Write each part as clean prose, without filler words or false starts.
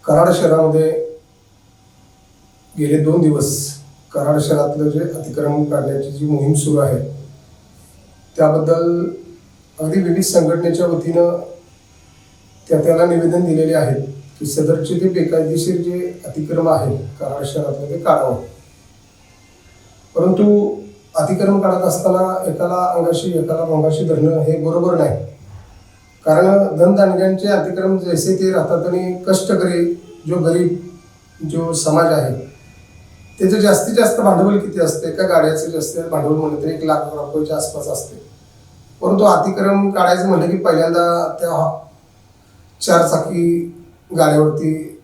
कराड शहरामध्ये गेले 2 दिवस कराड शहरातलं जे अतिक्रमण काढण्याची जी मोहीम सुरू आहे त्याबद्दल अगदी विविध संघटनेच्या वतीनं त्याला निवेदन दिलेले आहेत की सदरचे जे बेकायदेशीर जे अतिक्रमण आहे कराड शहरातलं ते काढावं। परंतु अतिक्रमण काढत असताना एकाला अंगाशी एकाला भोंगाशी धरणं हे बरोबर नाही, कारण धनदांडग्यांचे अतिक्रमण जैसे ते राहतात आणि कष्टकरी जो गरीब जो समाज आहे त्याचं जास्तीत जास्त भांडवल किती असते? एका गाड्याचं जास्त भांडवल म्हणलं तर 1 लाख रुपयाच्या आसपास असते। परंतु अतिक्रमण काढायचं म्हटलं की पहिल्यांदा त्या 4 चाकी गाड्यावरती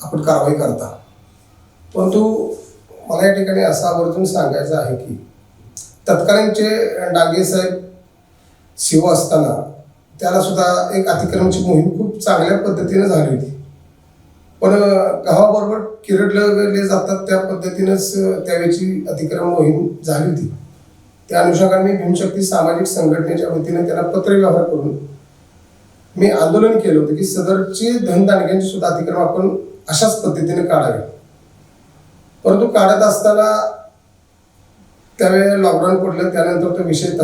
आपण कारवाई करता। परंतु मला या ठिकाणी असं आवर्जून सांगायचं आहे की तत्कालीनचे डांगे साहेब सीओ असताना त्याला सुद्धा एक अतिक्रमणची मोहीम खूप चांगल्या पद्धतीने झाली होती, पण गावाबरोबर किरडले जातात त्या पद्धतीनेच त्यावेळची अतिक्रमण मोहीम झाली होती। त्या अनुषंगाने मी भीमशक्ती सामाजिक संघटनेच्या वतीने त्याला पत्रव्यवहार करून मी आंदोलन केलं होतं की सदरचे धनदांडग्यांचे सुद्धा अतिक्रमण आपण अशाच पद्धतीने काढावे। परंतु काढत असताना त्यावेळेला लॉकडाऊन पडलं, त्यानंतर तो विषय